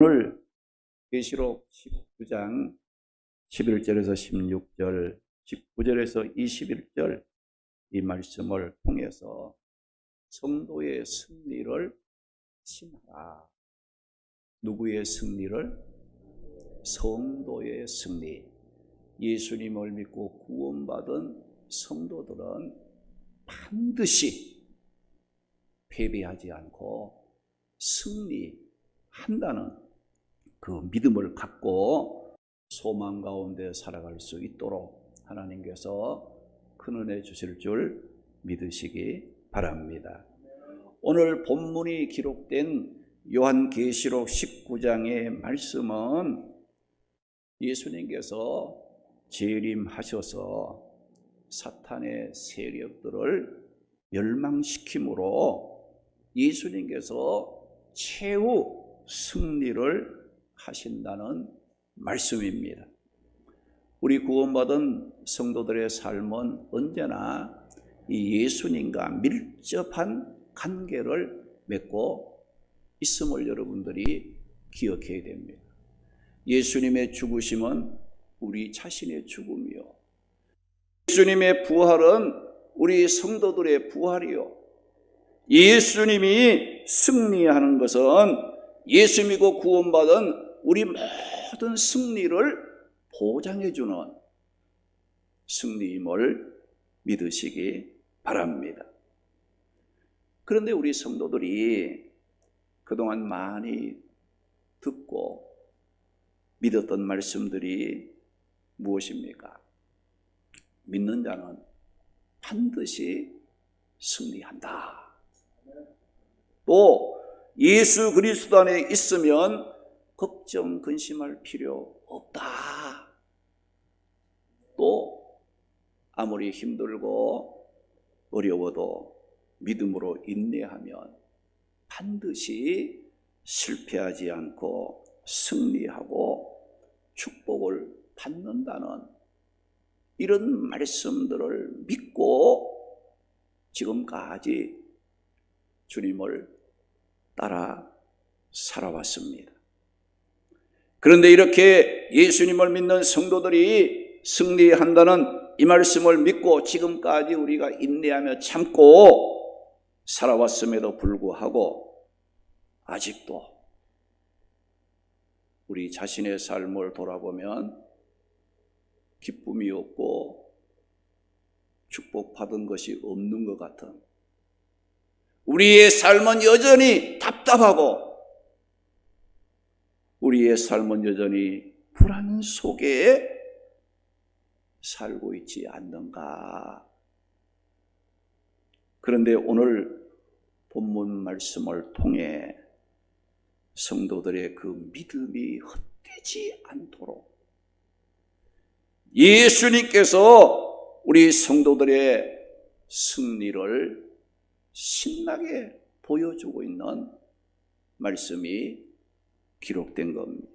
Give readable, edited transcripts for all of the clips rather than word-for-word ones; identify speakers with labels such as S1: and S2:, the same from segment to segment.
S1: 오늘 계시록 19장 11절에서 16절, 19절에서 21절 이 말씀을 통해서 성도의 승리를 신하라. 누구의 승리를? 성도의 승리. 예수님을 믿고 구원받은 성도들은 반드시 패배하지 않고 승리한다는 그 믿음을 갖고 소망 가운데 살아갈 수 있도록 하나님께서 큰 은혜 주실 줄 믿으시기 바랍니다. 오늘 본문이 기록된 요한계시록 19장의 말씀은 예수님께서 재림하셔서 사탄의 세력들을 멸망시킴으로 예수님께서 최후 승리를 하신다는 말씀입니다. 우리 구원받은 성도들의 삶은 언제나 이 예수님과 밀접한 관계를 맺고 있음을 여러분들이 기억해야 됩니다. 예수님의 죽으심은 우리 자신의 죽음이요, 예수님의 부활은 우리 성도들의 부활이요, 예수님이 승리하는 것은 예수 믿고 구원받은 우리 모든 승리를 보장해주는 승리임을 믿으시기 바랍니다. 그런데 우리 성도들이 그동안 많이 듣고 믿었던 말씀들이 무엇입니까? 믿는 자는 반드시 승리한다. 또 예수 그리스도 안에 있으면 걱정, 근심할 필요 없다. 또 아무리 힘들고 어려워도 믿음으로 인내하면 반드시 실패하지 않고 승리하고 축복을 받는다는 이런 말씀들을 믿고 지금까지 주님을 따라 살아왔습니다. 그런데 이렇게 예수님을 믿는 성도들이 승리한다는 이 말씀을 믿고 지금까지 우리가 인내하며 참고 살아왔음에도 불구하고 아직도 우리 자신의 삶을 돌아보면 기쁨이 없고 축복받은 것이 없는 것 같은, 우리의 삶은 여전히 답답하고 우리의 삶은 여전히 불안 속에 살고 있지 않는가. 그런데 오늘 본문 말씀을 통해 성도들의 그 믿음이 헛되지 않도록 예수님께서 우리 성도들의 승리를 신나게 보여주고 있는 말씀이 기록된 겁니다.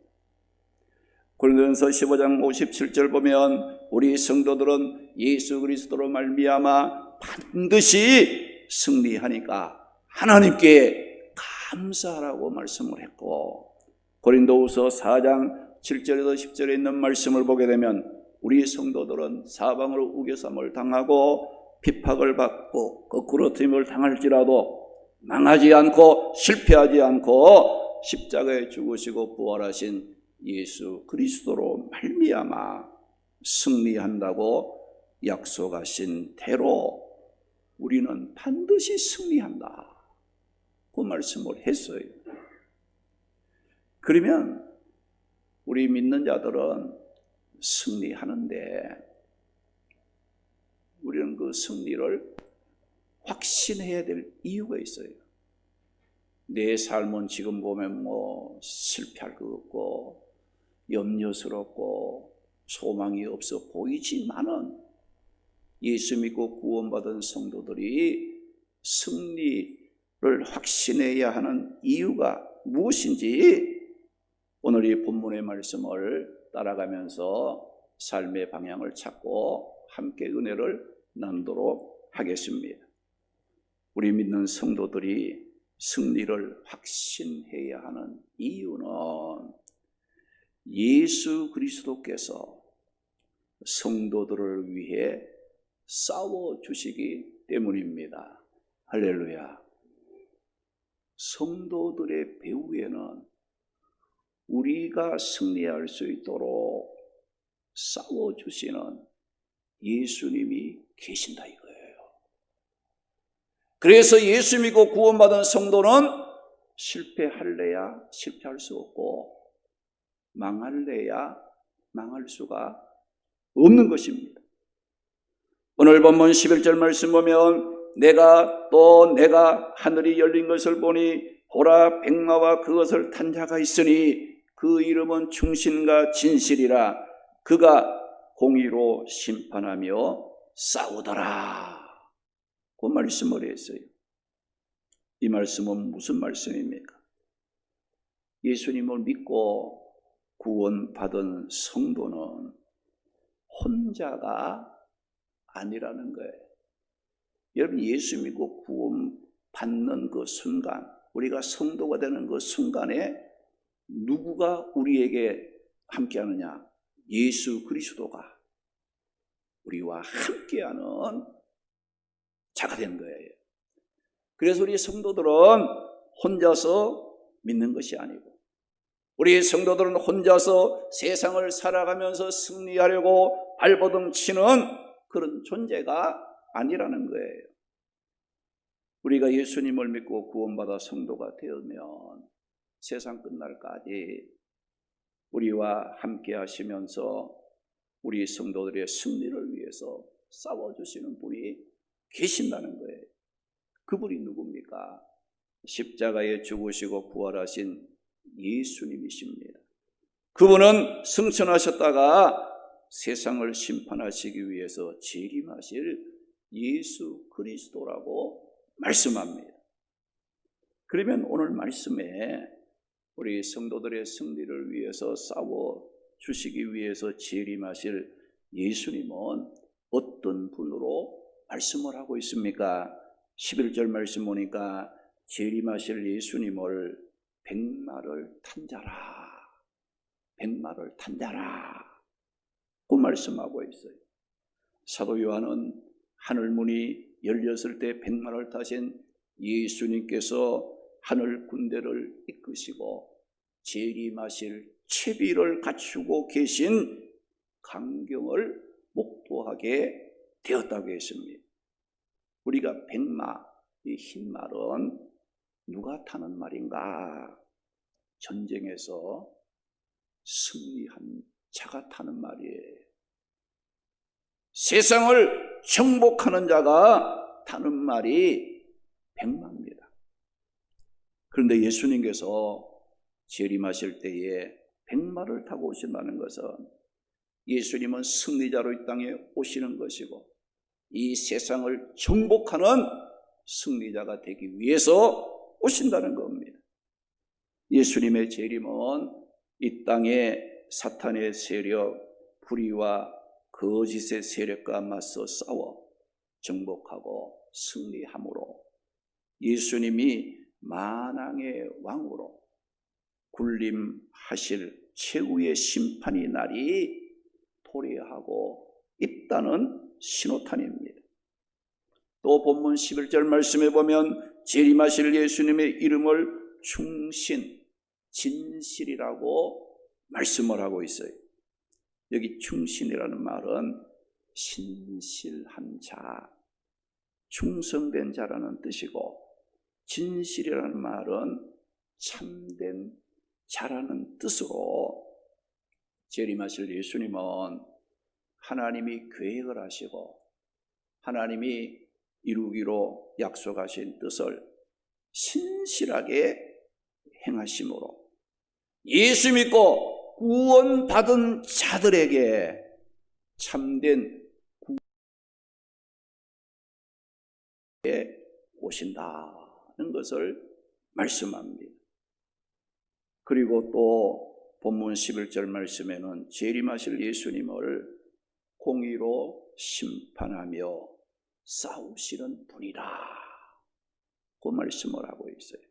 S1: 고린도전서 15장 57절 보면 우리 성도들은 예수 그리스도로 말미암아 반드시 승리하니까 하나님께 감사하라고 말씀을 했고, 고린도후서 4장 7절에서 10절에 있는 말씀을 보게 되면 우리 성도들은 사방으로 우겨쌈을 당하고 핍박을 받고 거꾸로 튀김을 당할지라도 망하지 않고 실패하지 않고 십자가에 죽으시고 부활하신 예수 그리스도로 말미암아 승리한다고 약속하신 대로 우리는 반드시 승리한다, 그 말씀을 했어요. 그러면 우리 믿는 자들은 승리하는데 우리는 그 승리를 확신해야 될 이유가 있어요. 내 삶은 지금 보면 실패할 것 같고 염려스럽고 소망이 없어 보이지만은 예수 믿고 구원받은 성도들이 승리를 확신해야 하는 이유가 무엇인지 오늘 이 본문의 말씀을 따라가면서 삶의 방향을 찾고 함께 은혜를 나누도록 하겠습니다. 우리 믿는 성도들이 승리를 확신해야 하는 이유는 예수 그리스도께서 성도들을 위해 싸워주시기 때문입니다. 할렐루야. 성도들의 배후에는 우리가 승리할 수 있도록 싸워주시는 예수님이 계신다 이거예요. 그래서 예수 믿고 구원받은 성도는 실패할래야 실패할 수 없고 망할래야 망할 수가 없는 것입니다. 오늘 본문 11절 말씀 보면 내가 하늘이 열린 것을 보니 보라 백마와 그것을 탄 자가 있으니 그 이름은 충신과 진실이라 그가 공의로 심판하며 싸우더라. 그 말씀을 했어요. 이 말씀은 무슨 말씀입니까? 예수님을 믿고 구원받은 성도는 혼자가 아니라는 거예요. 여러분, 예수 믿고 구원받는 그 순간, 우리가 성도가 되는 그 순간에 누구가 우리에게 함께하느냐? 예수 그리스도가 우리와 함께하는 자가 된 거예요. 그래서 우리 성도들은 혼자서 믿는 것이 아니고, 우리 성도들은 혼자서 세상을 살아가면서 승리하려고 발버둥 치는 그런 존재가 아니라는 거예요. 우리가 예수님을 믿고 구원받아 성도가 되면 세상 끝날까지 우리와 함께 하시면서 우리 성도들의 승리를 위해서 싸워주시는 분이 계신다는 거예요. 그분이 누굽니까? 십자가에 죽으시고 부활하신 예수님이십니다. 그분은 승천하셨다가 세상을 심판하시기 위해서 재림하실 예수 그리스도라고 말씀합니다. 그러면 오늘 말씀에 우리 성도들의 승리를 위해서 싸워주시기 위해서 재림하실 예수님은 어떤 분으로 말씀을 하고 있습니까? 11절 말씀 보니까 재림하실 예수님을 백마를 탄 자라, 백마를 탄 자라 그 말씀하고 있어요. 사도 요한은 하늘문이 열렸을 때 백마를 타신 예수님께서 하늘 군대를 이끄시고 재림하실 채비를 갖추고 계신 광경을 목도하게 되었다고 했습니다. 우리가 백마, 이 흰 말은 누가 타는 말인가? 전쟁에서 승리한 자가 타는 말이에요. 세상을 정복하는 자가 타는 말이 백마입니다. 그런데 예수님께서 재림하실 때에 백마를 타고 오신다는 것은 예수님은 승리자로 이 땅에 오시는 것이고 이 세상을 정복하는 승리자가 되기 위해서 오신다는 겁니다. 예수님의 재림은 이 땅에 사탄의 세력, 불의와 거짓의 세력과 맞서 싸워 정복하고 승리함으로 예수님이 만왕의 왕으로 군림하실 최후의 심판의 날이 도래하고 있다는 신호탄입니다. 또 본문 11절 말씀에 보면 재림하실 예수님의 이름을 충신, 진실이라고 말씀을 하고 있어요. 여기 충신이라는 말은 신실한 자, 충성된 자라는 뜻이고 진실이라는 말은 참된 자라는 뜻으로 재림하실 예수님은 하나님이 계획을 하시고 하나님이 이루기로 약속하신 뜻을 신실하게 행하심으로 예수 믿고 구원받은 자들에게 참된 구원에 오신다는 것을 말씀합니다. 그리고 또 본문 11절 말씀에는 재림하실 예수님을 공의로 심판하며 싸우시는 분이라 그 말씀을 하고 있어요.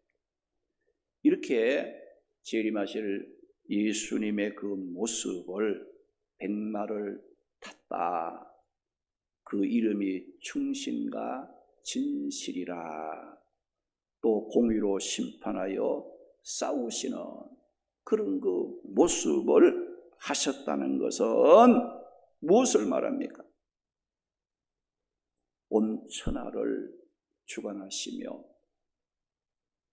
S1: 이렇게 재림하실 예수님의 그 모습을 백마를 탔다. 그 이름이 충신과 진실이라. 또 공의로 심판하여 싸우시는 그런 그 모습을 하셨다는 것은 무엇을 말합니까? 온 천하를 주관하시며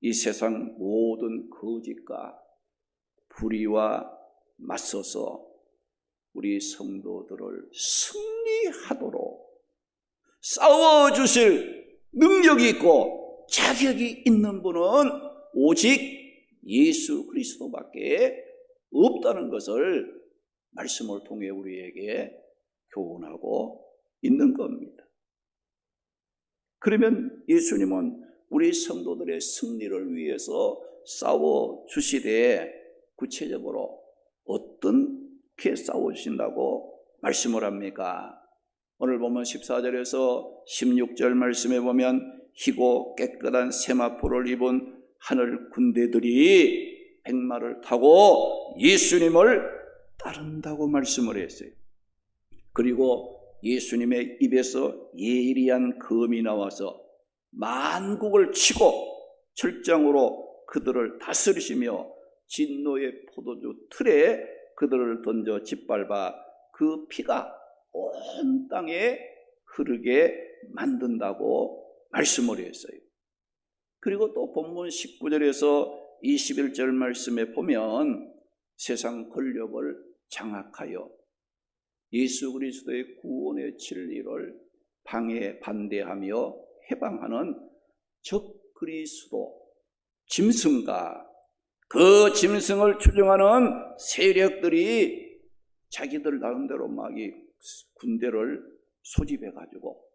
S1: 이 세상 모든 거짓과 불의와 맞서서 우리 성도들을 승리하도록 싸워주실 능력이 있고 자격이 있는 분은 오직 예수 그리스도밖에 없다는 것을 말씀을 통해 우리에게 교훈하고 있는 겁니다. 그러면 예수님은 우리 성도들의 승리를 위해서 싸워주시되 구체적으로 어떻게 싸우신다고 말씀을 합니까? 오늘 보면 14절에서 16절 말씀에 보면 희고 깨끗한 세마포를 입은 하늘 군대들이 백마를 타고 예수님을 따른다고 말씀을 했어요. 그리고 예수님의 입에서 예리한 검이 나와서 만국을 치고 철장으로 그들을 다스리시며 진노의 포도주 틀에 그들을 던져 짓밟아 그 피가 온 땅에 흐르게 만든다고 말씀을 했어요. 그리고 또 본문 19절에서 21절 말씀에 보면 세상 권력을 장악하여 예수 그리스도의 구원의 진리를 반대하며 해방하는 적 그리스도 짐승과 그 짐승을 추종하는 세력들이 자기들 나름대로 막 이 군대를 소집해 가지고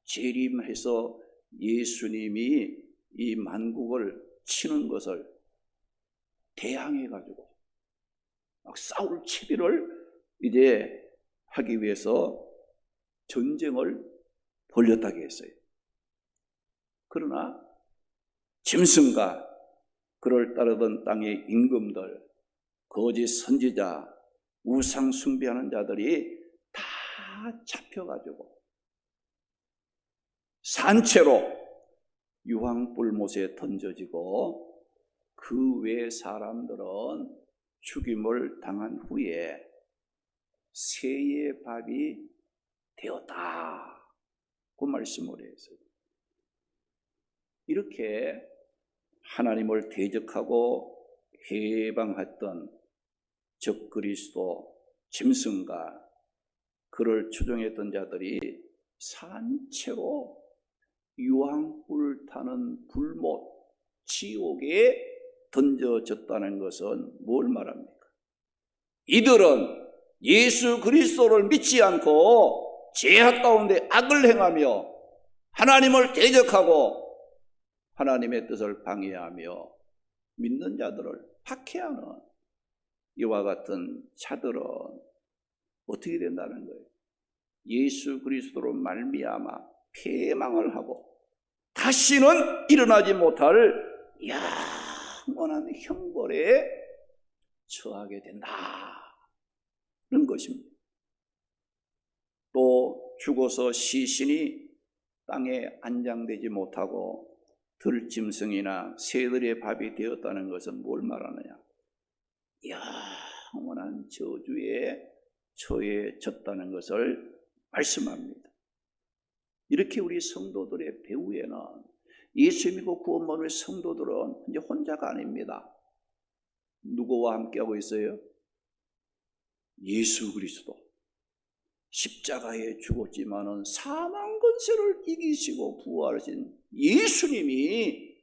S1: 재림해서 예수님이 이 만국을 치는 것을 대항해 가지고 막 싸울 치비를 이제 하기 위해서 전쟁을 벌였다고 했어요. 그러나 짐승과 그를 따르던 땅의 임금들, 거짓 선지자, 우상 숭배하는 자들이 다 잡혀가지고 산채로 유황불못에 던져지고 그 외 사람들은 죽임을 당한 후에 새의 밥이 되었다. 그 말씀을 했어요. 이렇게 하나님을 대적하고 해방했던 적그리스도 짐승과 그를 추종했던 자들이 산채로 유황불 타는 불못 지옥에 던져졌다는 것은 뭘 말합니까? 이들은 예수 그리스도를 믿지 않고 죄악 가운데 악을 행하며 하나님을 대적하고 하나님의 뜻을 방해하며 믿는 자들을 박해하는 이와 같은 자들은 어떻게 된다는 거예요? 예수 그리스도로 말미암아 패망을 하고 다시는 일어나지 못할 영원한 형벌에 처하게 된다는 것입니다. 또 죽어서 시신이 땅에 안장되지 못하고 들짐승이나 새들의 밥이 되었다는 것은 뭘 말하느냐? 영원한 저주에 처해졌다는 것을 말씀합니다. 이렇게 우리 성도들의 배후에는 예수 믿고 구원 받은 성도들은 이제 혼자가 아닙니다. 누구와 함께하고 있어요? 예수 그리스도. 십자가에 죽었지만은 사망 권세를 이기시고 부활하신 예수님이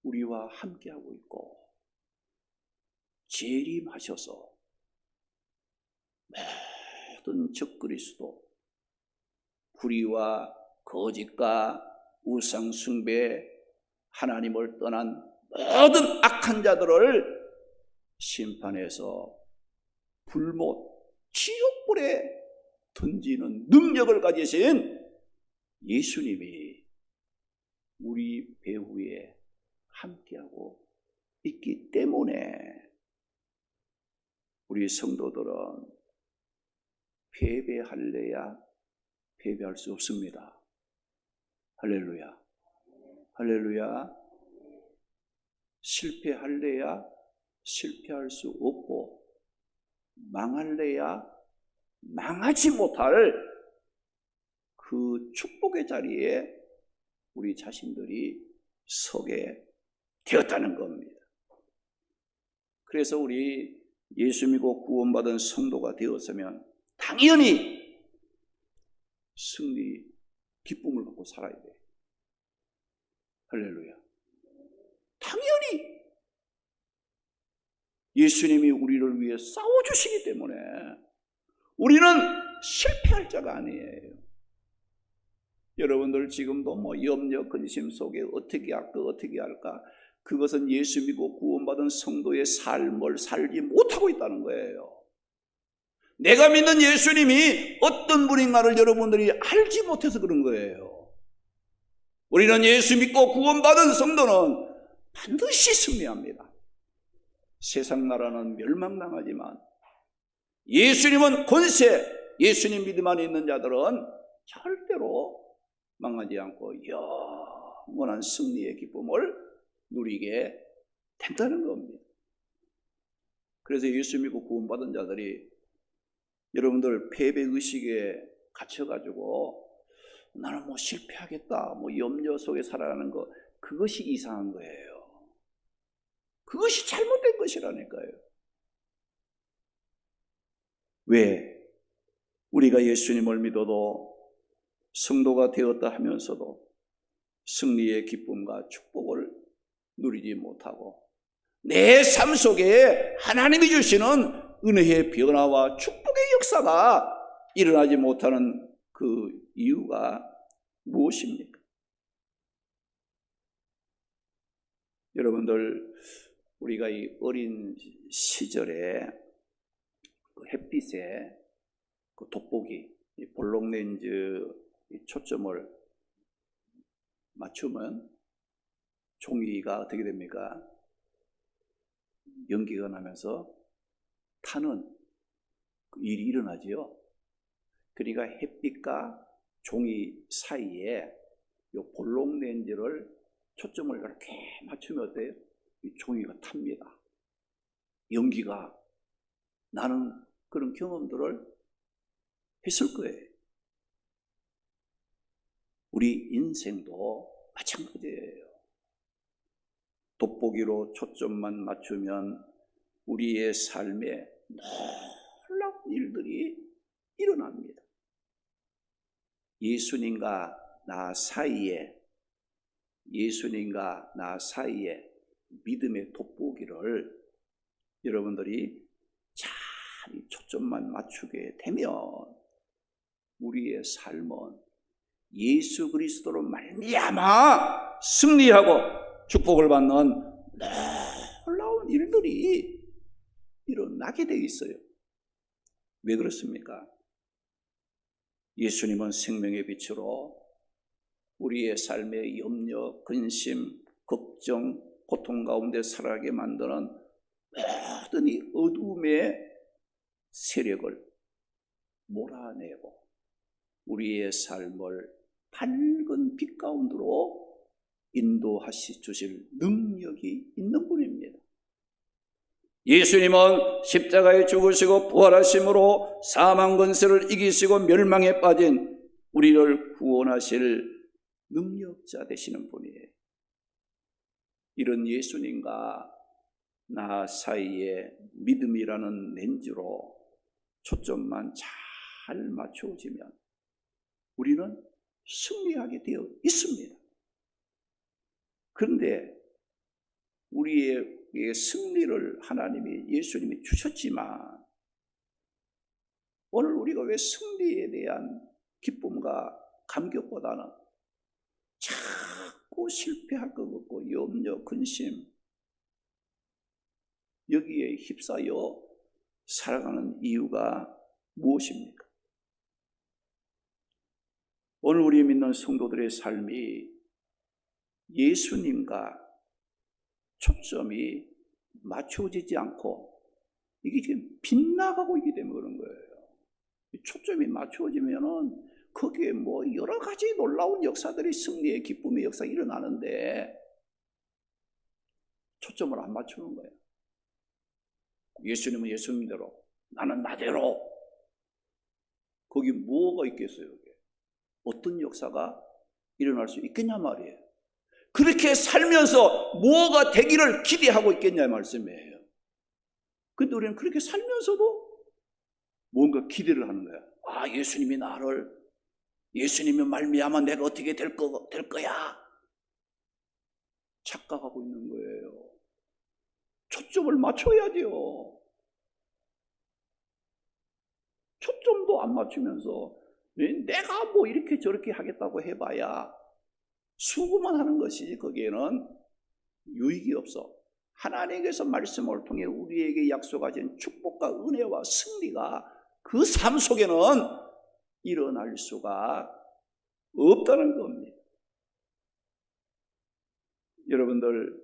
S1: 우리와 함께하고 있고 재림하셔서 모든 적그리스도 불의와 거짓과 우상 숭배 하나님을 떠난 모든 악한 자들을 심판해서 불못 지옥불에 던지는 능력을 가지신 예수님이 우리 배후에 함께하고 있기 때문에 우리 성도들은 패배할래야 패배할 수 없습니다. 할렐루야. 할렐루야. 실패할래야 실패할 수 없고, 망할래야 망하지 못할 그 축복의 자리에 우리 자신들이 서게 되었다는 겁니다. 그래서 우리 예수 믿고 구원받은 성도가 되었으면 당연히 승리, 기쁨을 갖고 살아야 돼요. 할렐루야. 당연히 예수님이 우리를 위해 싸워주시기 때문에 우리는 실패할 자가 아니에요. 여러분들 지금도 염려, 근심 속에 어떻게 할까? 그것은 예수 믿고 구원받은 성도의 삶을 살지 못하고 있다는 거예요. 내가 믿는 예수님이 어떤 분인가를 여러분들이 알지 못해서 그런 거예요. 우리는 예수 믿고 구원받은 성도는 반드시 승리합니다. 세상 나라는 멸망당하지만 예수님은 권세, 예수님 믿음 안에 있는 자들은 절대로 망하지 않고 영원한 승리의 기쁨을 누리게 된다는 겁니다. 그래서 예수 믿고 구원받은 자들이 여러분들 패배의식에 갇혀가지고 나는 실패하겠다, 염려 속에 살아가는 거, 그것이 이상한 거예요. 그것이 잘못된 것이라니까요. 왜? 우리가 예수님을 믿어도 성도가 되었다 하면서도 승리의 기쁨과 축복을 누리지 못하고 내 삶 속에 하나님이 주시는 은혜의 변화와 축복의 역사가 일어나지 못하는 그 이유가 무엇입니까? 여러분들, 우리가 이 어린 시절에 그 햇빛에 그 돋보기, 이 볼록렌즈 초점을 맞추면 종이가 어떻게 됩니까? 연기가 나면서 타는 일이 일어나지요. 그러니까 햇빛과 종이 사이에 이 볼록렌즈를 초점을 이렇게 맞추면 어때요? 이 종이가 탑니다. 연기가 나는 그런 경험들을 했을 거예요. 우리 인생도 마찬가지예요. 돋보기로 초점만 맞추면 우리의 삶에 놀라운 일들이 일어납니다. 예수님과 나 사이에 믿음의 돋보기를 여러분들이 잘 초점만 맞추게 되면 우리의 삶은 예수 그리스도로 말미암아 승리하고 축복을 받는 놀라운 일들이 일어나게 되어 있어요. 왜 그렇습니까? 예수님은 생명의 빛으로 우리의 삶의 염려, 근심, 걱정, 고통 가운데 살아가게 만드는 모든 이 어둠의 세력을 몰아내고 우리의 삶을 밝은 빛 가운데로 인도하시 주실 능력이 있는 분입니다. 예수님은 십자가에 죽으시고 부활하심으로 사망 권세를 이기시고 멸망에 빠진 우리를 구원하실 능력자 되시는 분이에요. 이런 예수님과 나 사이에 믿음이라는 렌즈로 초점만 잘 맞춰지면 우리는 승리하게 되어 있습니다. 그런데 우리의 승리를 하나님이, 예수님이 주셨지만 오늘 우리가 왜 승리에 대한 기쁨과 감격보다는 자꾸 실패할 것 같고 염려, 근심 여기에 휩싸여 살아가는 이유가 무엇입니까? 오늘 우리 믿는 성도들의 삶이 예수님과 초점이 맞춰지지 않고 이게 지금 빗나가고 있기 때문에 그런 거예요. 초점이 맞추어지면은 거기에 뭐 여러 가지 놀라운 역사들이, 승리의 기쁨의 역사가 일어나는데 초점을 안 맞추는 거예요. 예수님은 예수님대로, 나는 나대로. 거기 뭐가 있겠어요? 여기? 어떤 역사가 일어날 수 있겠냐 말이에요. 그렇게 살면서 뭐가 되기를 기대하고 있겠냐 말씀이에요. 근데 우리는 그렇게 살면서도 뭔가 기대를 하는 거야. 아, 예수님이 나를, 예수님이 말미암아 내가 어떻게 될 거야. 착각하고 있는 거예요. 초점을 맞춰야죠. 초점도 안 맞추면서 내가 뭐 이렇게 저렇게 하겠다고 해봐야 수고만 하는 것이지 거기에는 유익이 없어. 하나님께서 말씀을 통해 우리에게 약속하신 축복과 은혜와 승리가 그 삶 속에는 일어날 수가 없다는 겁니다. 여러분들,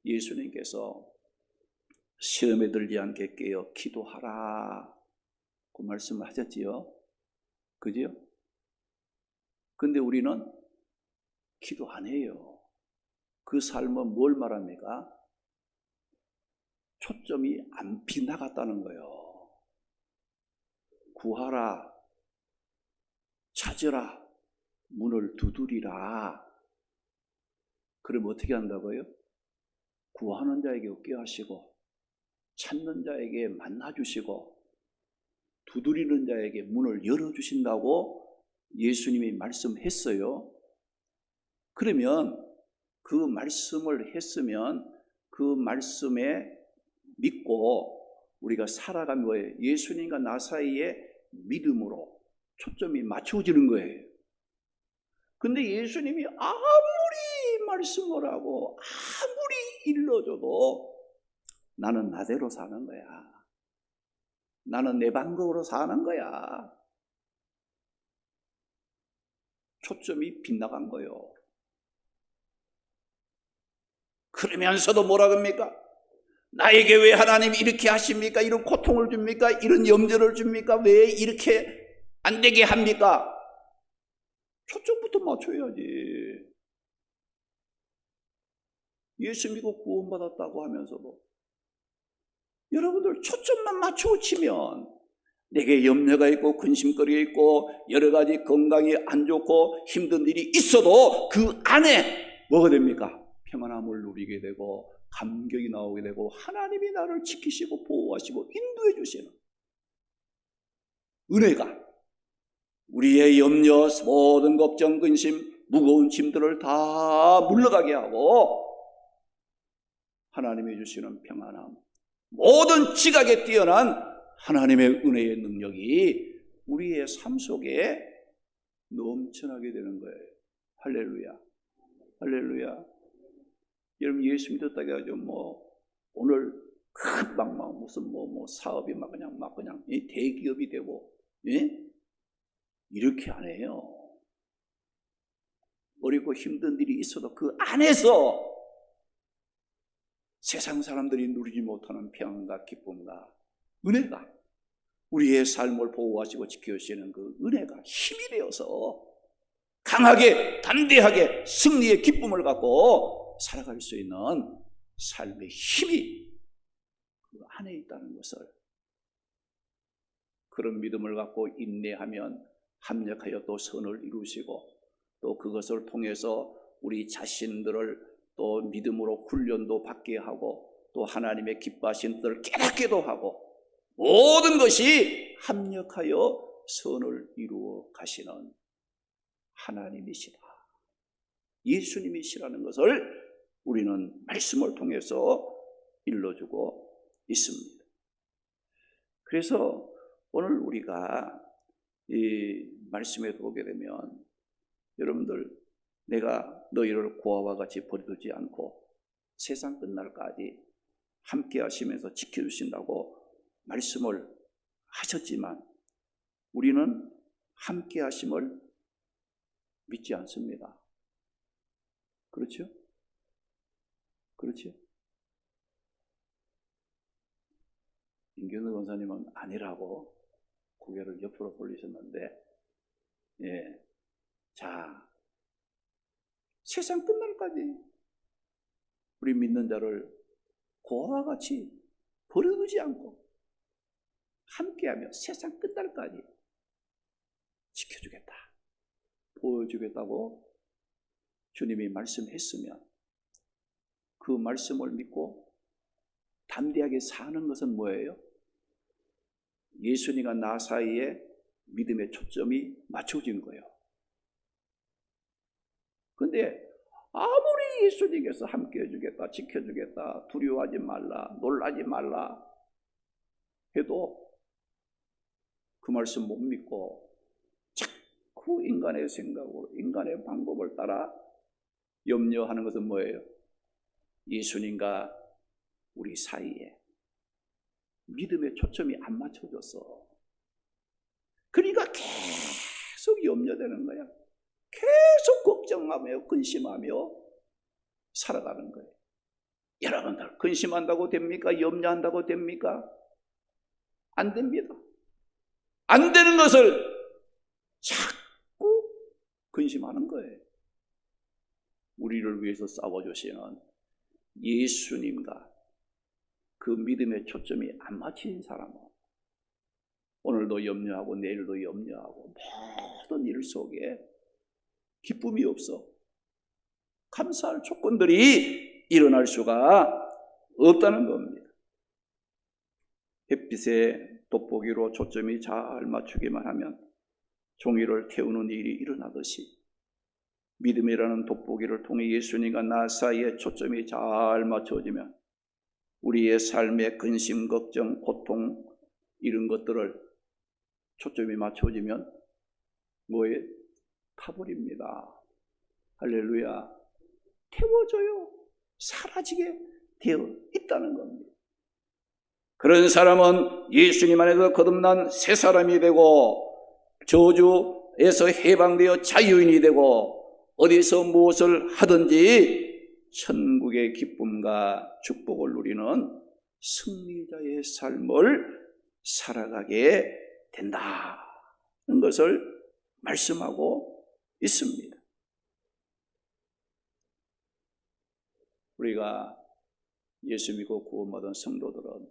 S1: 예수님께서 시험에 들지 않게 깨어 기도하라 그 말씀을 하셨지요. 그죠? 근데 우리는 기도 안 해요. 그 삶은 뭘 말합니까? 초점이 안 빗나갔다는 거예요. 구하라, 찾으라, 문을 두드리라. 그럼 어떻게 한다고요? 구하는 자에게 얻게 하시고, 찾는 자에게 만나주시고, 두드리는 자에게 문을 열어주신다고 예수님이 말씀했어요. 그러면 그 말씀을 했으면 그 말씀에 믿고 우리가 살아가는 거예요. 예수님과 나 사이에 믿음으로 초점이 맞춰지는 거예요. 근데 예수님이 아무리 말씀을 하고 아무리 일러줘도 나는 나대로 사는 거야. 나는 내 방법으로 사는 거야. 초점이 빗나간 거예요. 그러면서도 뭐라 그럽니까? 나에게 왜 하나님이 이렇게 하십니까? 이런 고통을 줍니까? 이런 염려를 줍니까? 왜 이렇게 안 되게 합니까? 초점부터 맞춰야지. 예수 믿고 구원받았다고 하면서도 여러분들 초점만 맞추고 치면 내게 염려가 있고 근심거리가 있고 여러 가지 건강이 안 좋고 힘든 일이 있어도 그 안에 뭐가 됩니까? 평안함을 누리게 되고 감격이 나오게 되고 하나님이 나를 지키시고 보호하시고 인도해 주시는 은혜가 우리의 염려, 모든 걱정, 근심, 무거운 짐들을 다 물러가게 하고 하나님이 주시는 평안함, 모든 지각에 뛰어난 하나님의 은혜의 능력이 우리의 삶 속에 넘쳐나게 되는 거예요. 할렐루야, 할렐루야. 여러분 예수 믿었다 해가지고 뭐 오늘 막 무슨 뭐 사업이 막 그냥 대기업이 되고 이렇게 안 해요. 어렵고 힘든 일이 있어도 그 안에서 세상 사람들이 누리지 못하는 평안과 기쁨과 은혜가 우리의 삶을 보호하시고 지켜주시는 그 은혜가 힘이 되어서 강하게 담대하게 승리의 기쁨을 갖고 살아갈 수 있는 삶의 힘이 그 안에 있다는 것을, 그런 믿음을 갖고 인내하면 합력하여 또 선을 이루시고 또 그것을 통해서 우리 자신들을 또 믿음으로 훈련도 받게 하고 또 하나님의 기뻐하신 뜻을 깨닫게도 하고 모든 것이 합력하여 선을 이루어 가시는 하나님이시다, 예수님이시라는 것을 우리는 말씀을 통해서 일러주고 있습니다. 그래서 오늘 우리가 이 말씀에 보게 되면 여러분들, 내가 너희를 고아와 같이 버려두지 않고 세상 끝날까지 함께 하시면서 지켜주신다고 말씀을 하셨지만 우리는 함께 하심을 믿지 않습니다. 그렇죠? 그렇죠? 임경도 권사님은 아니라고 고개를 옆으로 돌리셨는데, 예, 자, 세상 끝날까지 우리 믿는 자를 고아와 같이 버려두지 않고 함께하며 세상 끝날까지 지켜주겠다, 보여주겠다고 주님이 말씀했으면 그 말씀을 믿고 담대하게 사는 것은 뭐예요? 예수님과 나 사이에 믿음의 초점이 맞춰진 거예요. 근데 아무리 예수님께서 함께 해주겠다, 지켜주겠다, 두려워하지 말라, 놀라지 말라 해도 그 말씀 못 믿고 자꾸 인간의 생각으로, 인간의 방법을 따라 염려하는 것은 뭐예요? 예수님과 우리 사이에 믿음의 초점이 안 맞춰져서, 그러니까 계속 염려되는 거야. 계속 걱정하며 근심하며 살아가는 거예요. 여러분들 근심한다고 됩니까? 염려한다고 됩니까? 안 됩니다. 안 되는 것을 자꾸 근심하는 거예요. 우리를 위해서 싸워주시는 예수님과 그 믿음의 초점이 안 맞힌 사람은 오늘도 염려하고 내일도 염려하고 모든 일 속에 기쁨이 없어 감사할 조건들이 일어날 수가 없다는 겁니다. 햇빛에 돋보기로 초점이 잘 맞추기만 하면 종이를 태우는 일이 일어나듯이 믿음이라는 돋보기를 통해 예수님과 나 사이에 초점이 잘 맞춰지면 우리의 삶의 근심, 걱정, 고통 이런 것들을 초점이 맞춰지면 뭐에 타버립니다. 할렐루야. 태워져요. 사라지게 되어 있다는 겁니다. 그런 사람은 예수님 안에서 거듭난 새 사람이 되고 저주에서 해방되어 자유인이 되고 어디서 무엇을 하든지 천국의 기쁨과 축복을 누리는 승리자의 삶을 살아가게 된다는 것을 말씀하고 있습니다. 우리가 예수 믿고 구원받은 성도들은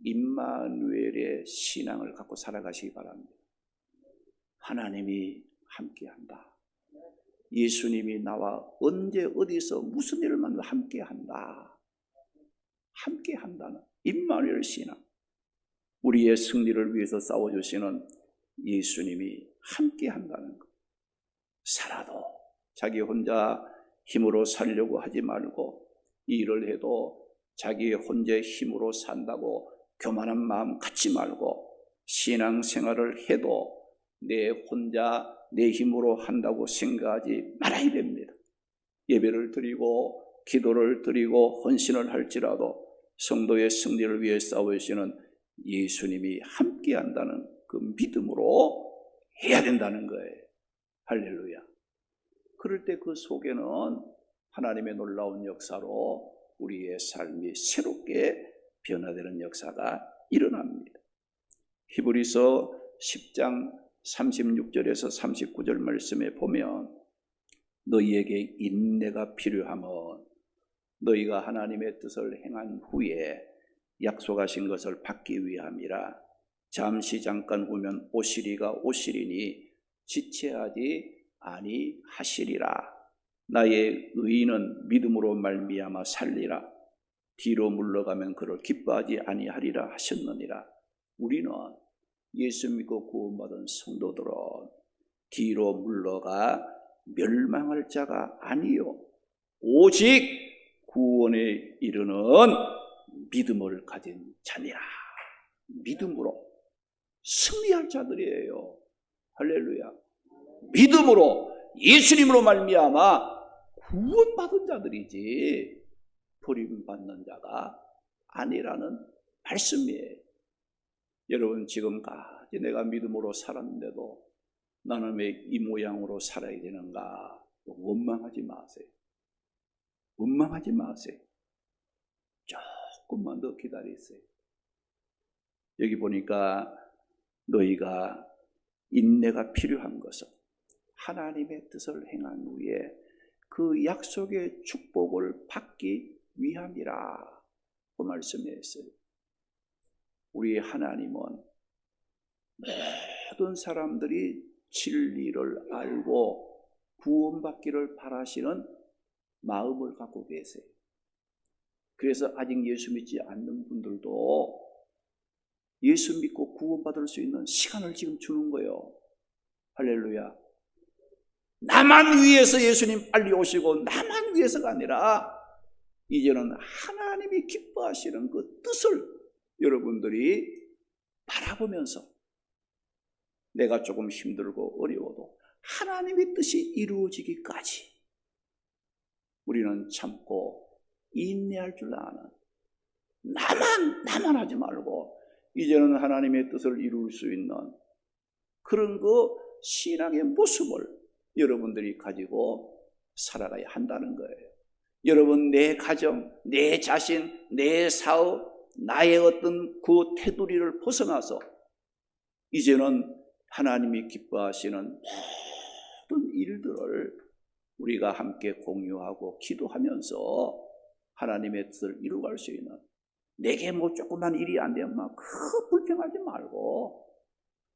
S1: 임마누엘의 신앙을 갖고 살아가시기 바랍니다. 하나님이 함께한다. 예수님이 나와 언제 어디서 무슨 일을 만나도 함께한다. 함께한다는 임마누엘 신앙. 우리의 승리를 위해서 싸워주시는 예수님이 함께한다는 것. 살아도 자기 혼자 힘으로 살려고 하지 말고 일을 해도 자기 혼자의 힘으로 산다고 교만한 마음 갖지 말고 신앙생활을 해도 내 혼자 내 힘으로 한다고 생각하지 말아야 됩니다. 예배를 드리고 기도를 드리고 헌신을 할지라도 성도의 승리를 위해 싸우시는 예수님이 함께한다는 그 믿음으로 해야 된다는 거예요. 할렐루야. 그럴 때 그 속에는 하나님의 놀라운 역사로 우리의 삶이 새롭게 변화되는 역사가 일어납니다. 히브리서 10장 36절에서 39절 말씀에 보면 너희에게 인내가 필요하면 너희가 하나님의 뜻을 행한 후에 약속하신 것을 받기 위함이라. 잠시 잠깐 오면 오시리가 오시리니 지체하지 아니하시리라. 나의 의인은 믿음으로 말미암아 살리라. 뒤로 물러가면 그를 기뻐하지 아니하리라 하셨느니라. 우리는 예수 믿고 구원받은 성도들은 뒤로 물러가 멸망할 자가 아니요 오직 구원에 이르는 믿음을 가진 자니라. 믿음으로 승리할 자들이에요. 할렐루야. 믿음으로 예수님으로 말미암아 구원받은 자들이지 버림받는 자가 아니라는 말씀이에요. 여러분 지금까지 내가 믿음으로 살았는데도 나는 왜 이 모양으로 살아야 되는가? 원망하지 마세요. 원망하지 마세요. 조금만 더 기다리세요. 여기 보니까 너희가 인내가 필요한 것은 하나님의 뜻을 행한 후에 그 약속의 축복을 받기 위함이라 그 말씀했어요. 우리 하나님은 모든 사람들이 진리를 알고 구원받기를 바라시는 마음을 갖고 계세요. 그래서 아직 예수 믿지 않는 분들도 예수 믿고 구원받을 수 있는 시간을 지금 주는 거예요. 할렐루야. 나만 위해서 예수님 빨리 오시고 나만 위해서가 아니라 이제는 하나님이 기뻐하시는 그 뜻을 여러분들이 바라보면서 내가 조금 힘들고 어려워도 하나님의 뜻이 이루어지기까지 우리는 참고 인내할 줄 아는, 나만 하지 말고 이제는 하나님의 뜻을 이룰 수 있는 그런 그 신앙의 모습을 여러분들이 가지고 살아가야 한다는 거예요. 여러분, 내 가정, 내 자신, 내 사업, 나의 어떤 그 테두리를 벗어나서 이제는 하나님이 기뻐하시는 모든 일들을 우리가 함께 공유하고 기도하면서 하나님의 뜻을 이루어갈 수 있는, 내게 뭐 조그만 일이 안 되면 막 불평하지 말고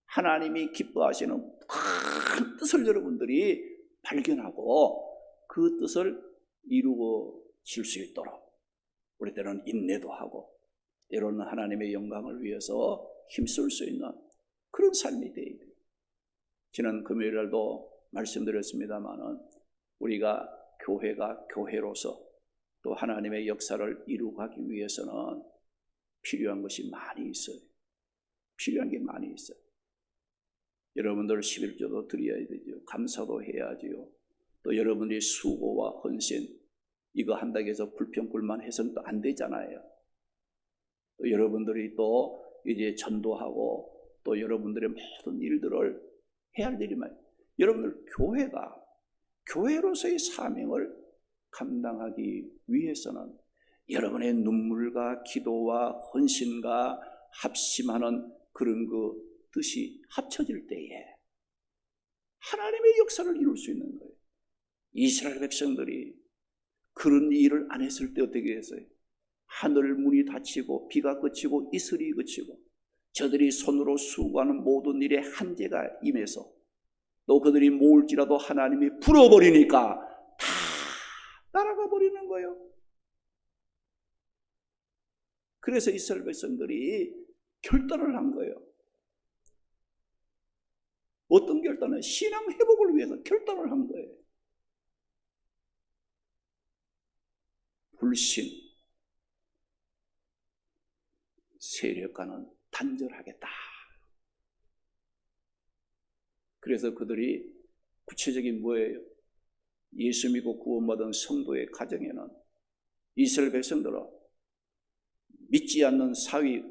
S1: 하나님이 기뻐하시는 큰 뜻을 여러분들이 발견하고 그 뜻을 이루어질 수 있도록 우리 때로는 인내도 하고 때로는 하나님의 영광을 위해서 힘쓸 수 있는 그런 삶이 되어야 돼요. 지난 금요일날도 말씀드렸습니다마는 우리가 교회가 교회로서 또 하나님의 역사를 이루어가기 위해서는 필요한 것이 많이 있어요. 필요한 게 많이 있어요. 여러분들 11조도 드려야 되죠. 감사도 해야지요. 또 여러분들이 수고와 헌신, 이거 한다고 해서 불평불만해서는 또 안 되잖아요. 또 여러분들이 또 이제 전도하고 또 여러분들의 모든 일들을 해야 할 일이 많아요. 여러분들 교회로서의 사명을 감당하기 위해서는 여러분의 눈물과 기도와 헌신과 합심하는 그런 그 뜻이 합쳐질 때에 하나님의 역사를 이룰 수 있는 거예요. 이스라엘 백성들이 그런 일을 안 했을 때 어떻게 했어요? 하늘 문이 닫히고 비가 그치고 이슬이 그치고 저들이 손으로 수고하는 모든 일에 한계가 임해서 또 그들이 모을지라도 하나님이 풀어버리니까 다 따라가 버리는 거예요. 그래서 이스라엘 백성들이 결단을 한 거예요. 어떤 결단은 신앙 회복을 위해서 결단을 한 거예요. 불신, 세력과는 단절하겠다. 그래서 그들이 구체적인 뭐예요? 예수 믿고 구원받은 성도의 가정에는 이스라엘 백성들은 믿지 않는 사위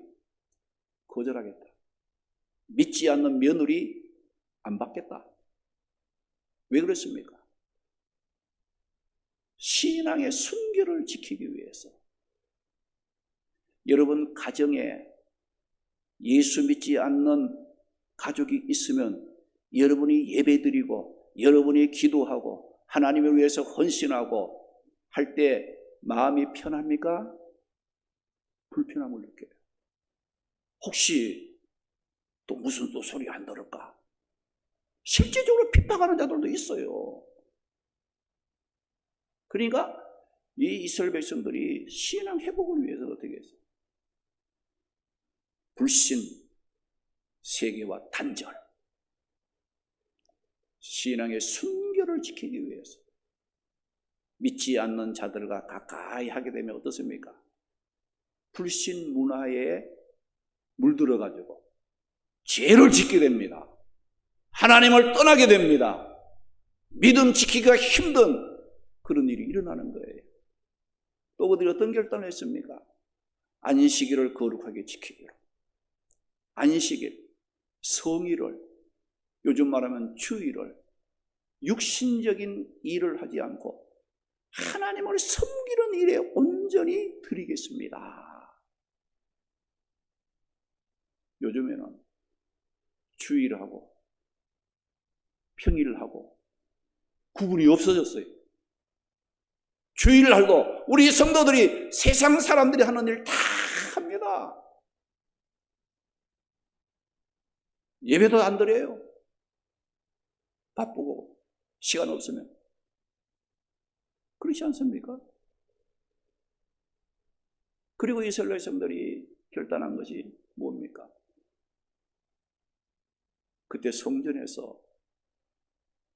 S1: 거절하겠다. 믿지 않는 며느리 안 받겠다. 왜 그렇습니까? 신앙의 순결을 지키기 위해서. 여러분 가정에 예수 믿지 않는 가족이 있으면 여러분이 예배드리고 여러분이 기도하고 하나님을 위해서 헌신하고 할 때 마음이 편합니까? 불편함을 느껴요. 혹시 또 무슨 또 소리 안 들을까? 실제적으로 핍박하는 자들도 있어요. 그러니까 이 이스라엘 백성들이 신앙 회복을 위해서 어떻게 했어요? 불신, 세계와 단절, 신앙의 순결을 지키기 위해서 믿지 않는 자들과 가까이 하게 되면 어떻습니까? 불신 문화에 물들어가지고 죄를 짓게 됩니다. 하나님을 떠나게 됩니다. 믿음 지키기가 힘든 그런 일이 일어나는 거예요. 또 그들이 어떤 결단을 했습니까? 안식일을 거룩하게 지키기로. 안식일, 성일을, 요즘 말하면 주일을 육신적인 일을 하지 않고 하나님을 섬기는 일에 온전히 드리겠습니다. 요즘에는 주일하고 평일하고 구분이 없어졌어요. 주일날도 우리 성도들이 세상 사람들이 하는 일 다 합니다. 예배도 안 드려요. 바쁘고 시간 없으면. 그렇지 않습니까? 그리고 이스라엘 성들이 결단한 것이 뭡니까? 그때 성전에서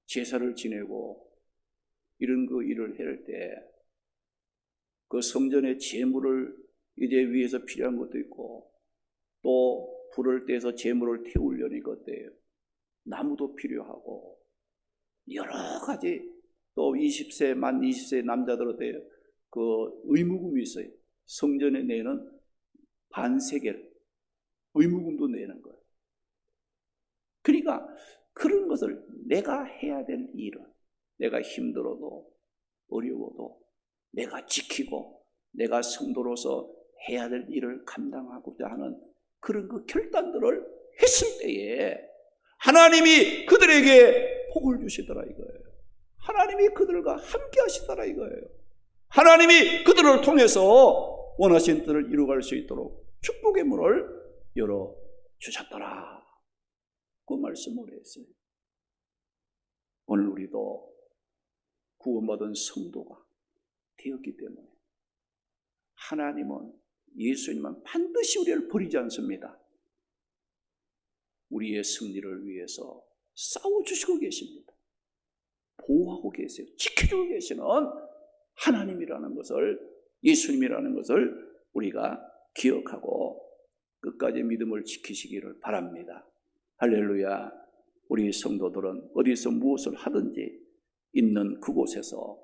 S1: 제사를 지내고 이런 그 일을 할 때 그 성전의 제물을 이제 위에서 필요한 것도 있고 또 불을 떼서 제물을 태우려니 그때 나무도 필요하고 여러 가지 또 20세 만 20세 남자들한테 그 의무금이 있어요. 성전에 내는 반세겔 의무금도 내는 거예요. 그러니까 그런 것을 내가 해야 될 일은 내가 힘들어도 어려워도 내가 지키고 내가 성도로서 해야 될 일을 감당하고자 하는 그런 그 결단들을 했을 때에 하나님이 그들에게 복을 주시더라 이거예요. 하나님이 그들과 함께 하시더라 이거예요. 하나님이 그들을 통해서 원하신 뜻을 이루어갈 수 있도록 축복의 문을 열어주셨더라. 그 말씀을 했어요. 오늘 우리도 구원받은 성도가 되었기 때문에 하나님은 예수님은 반드시 우리를 버리지 않습니다. 우리의 승리를 위해서 싸워주시고 계십니다. 보호하고 계세요. 지켜주고 계시는 하나님이라는 것을 예수님이라는 것을 우리가 기억하고 끝까지 믿음을 지키시기를 바랍니다. 할렐루야. 우리 성도들은 어디서 무엇을 하든지 있는 그곳에서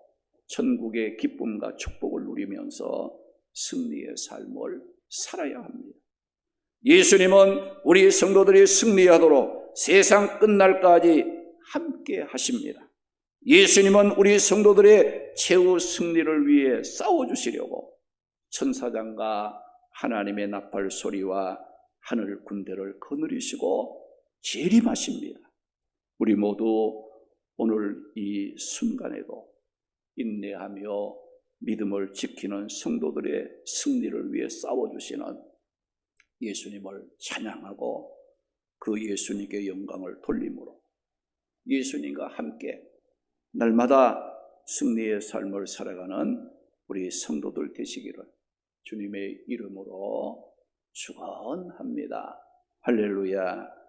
S1: 천국의 기쁨과 축복을 누리면서 승리의 삶을 살아야 합니다. 예수님은 우리 성도들이 승리하도록 세상 끝날까지 함께 하십니다. 예수님은 우리 성도들의 최후 승리를 위해 싸워주시려고 천사장과 하나님의 나팔 소리와 하늘 군대를 거느리시고 재림하십니다. 우리 모두 오늘 이 순간에도 인내하며 믿음을 지키는 성도들의 승리를 위해 싸워주시는 예수님을 찬양하고 그 예수님께 영광을 돌림으로 예수님과 함께 날마다 승리의 삶을 살아가는 우리 성도들 되시기를 주님의 이름으로 축원합니다. 할렐루야.